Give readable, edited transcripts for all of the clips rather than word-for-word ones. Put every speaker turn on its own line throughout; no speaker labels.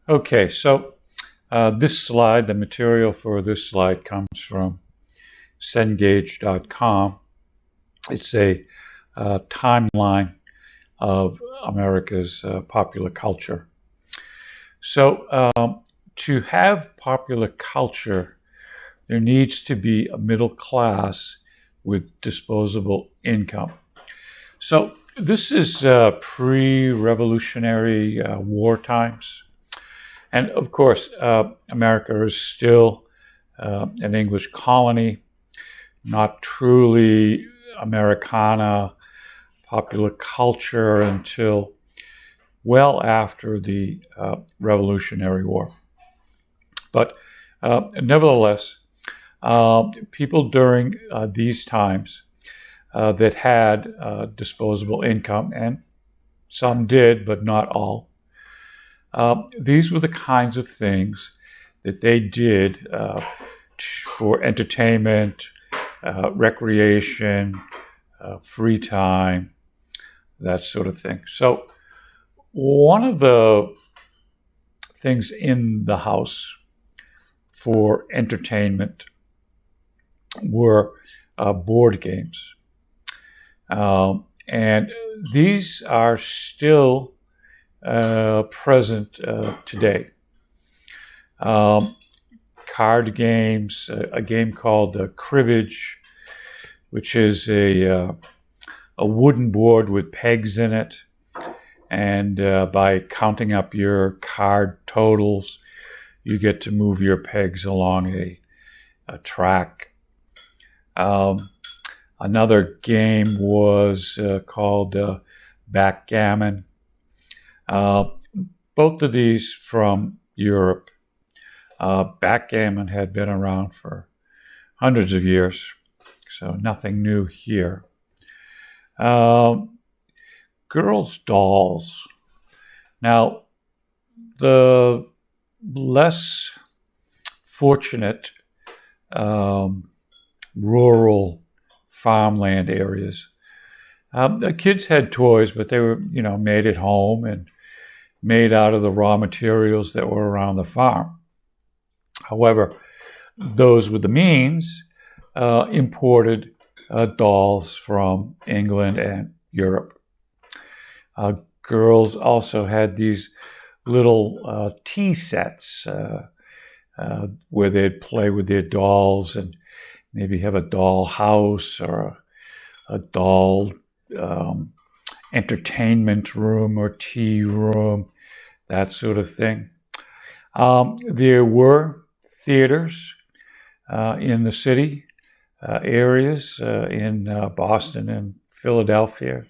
Okay, so this slide, the material for this slide comes from Cengage.com. It's a timeline of America's popular culture. So to have popular culture, there needs to be a middle class with disposable income. So this is pre-Revolutionary War times. And of course, America is still an English colony, not truly Americana popular culture until well after the Revolutionary War. But nevertheless, people during these times that had disposable income, and some did, but not all, these were the kinds of things that they did for entertainment, recreation, free time, that sort of thing. So one of the things in the house for entertainment were board games. And these are still present today. Card games, a game called cribbage, which is a wooden board with pegs in it. And by counting up your card totals, you get to move your pegs along a track. Another game was called backgammon. Both of these from Europe. Backgammon had been around for hundreds of years, so nothing new here. Girls' dolls. Now, the less fortunate rural farmland areas, the kids had toys, but they were, made at home and made out of the raw materials that were around the farm. However, those with the means imported dolls from England and Europe. Girls also had these little tea sets where they'd play with their dolls and maybe have a doll house or a doll entertainment room or tea room, that sort of thing. There were theaters in the city areas in Boston and Philadelphia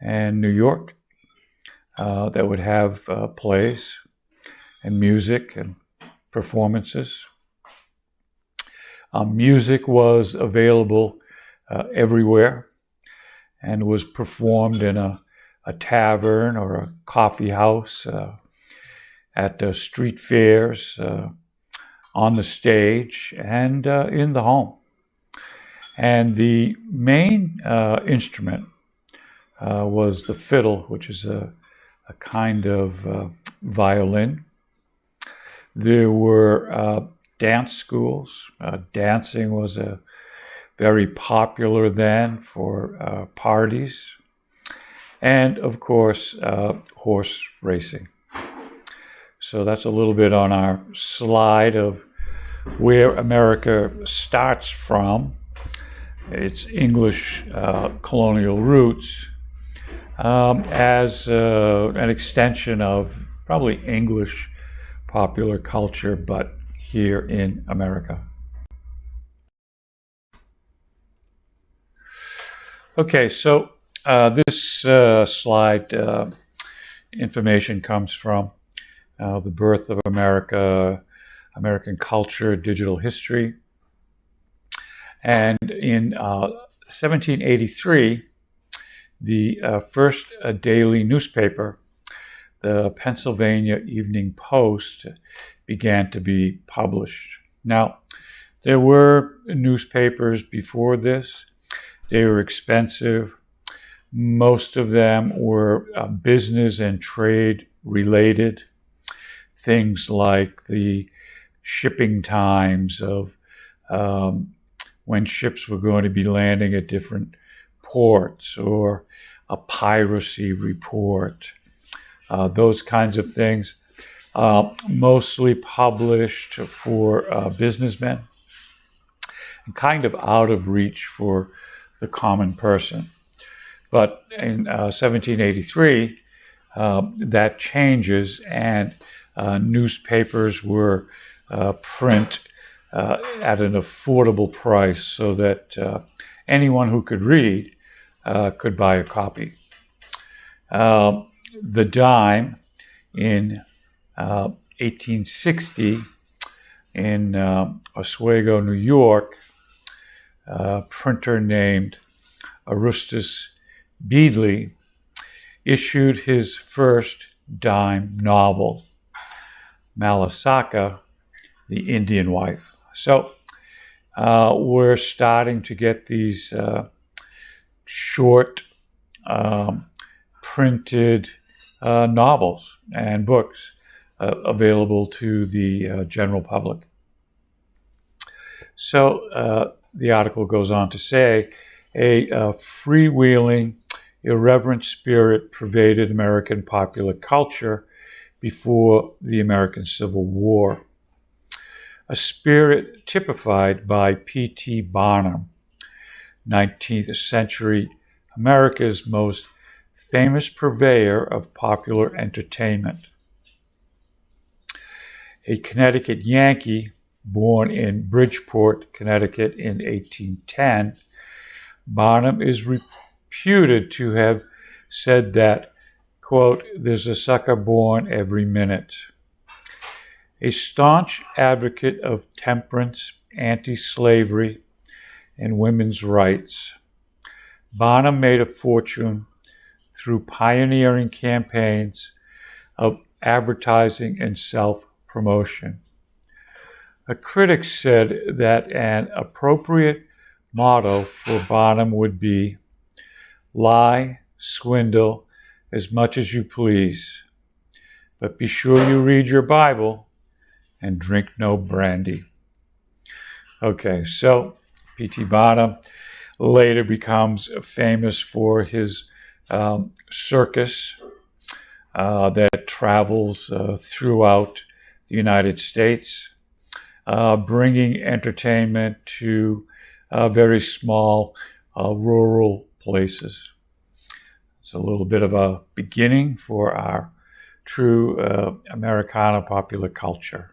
and New York that would have plays and music and performances. Music was available everywhere and was performed in a tavern or a coffee house, at street fairs, on the stage, and in the home. And the main instrument was the fiddle, which is a kind of violin. There were dance schools. Dancing was very popular then for parties. And of course, horse racing. So that's a little bit on our slide of where America starts from, its English colonial roots, as an extension of probably English popular culture, but here in America. Okay, so this slide information comes from The Birth of America, American Culture, Digital History. And in 1783, the first daily newspaper, the Pennsylvania Evening Post, began to be published. Now, there were newspapers before this. They were expensive. Most of them were business and trade related. things like the shipping times of when ships were going to be landing at different ports, or a piracy report, those kinds of things, mostly published for businessmen and kind of out of reach for the common person. But in 1783, that changes, and newspapers were print at an affordable price so that anyone who could read could buy a copy. The dime in 1860 in Oswego, New York, a printer named Erastus Beadle issued his first dime novel, Malaeska, the Indian Wife. So we're starting to get these short printed novels and books available to the general public. So the article goes on to say, a freewheeling, irreverent spirit pervaded American popular culture before the American Civil War. A spirit typified by P.T. Barnum, 19th century America's most famous purveyor of popular entertainment. A Connecticut Yankee born in Bridgeport, Connecticut in 1810, Barnum is reputed to have said that, quote, "there's a sucker born every minute." A staunch advocate of temperance, anti-slavery, and women's rights, Barnum made a fortune through pioneering campaigns of advertising and self-promotion. A critic said that an appropriate motto for Barnum would be, "Lie, swindle as much as you please, but be sure you read your Bible and drink no brandy." Okay, so P.T. Barnum later becomes famous for his circus that travels throughout the United States, bringing entertainment to very small rural places. It's a little bit of a beginning for our true Americana popular culture.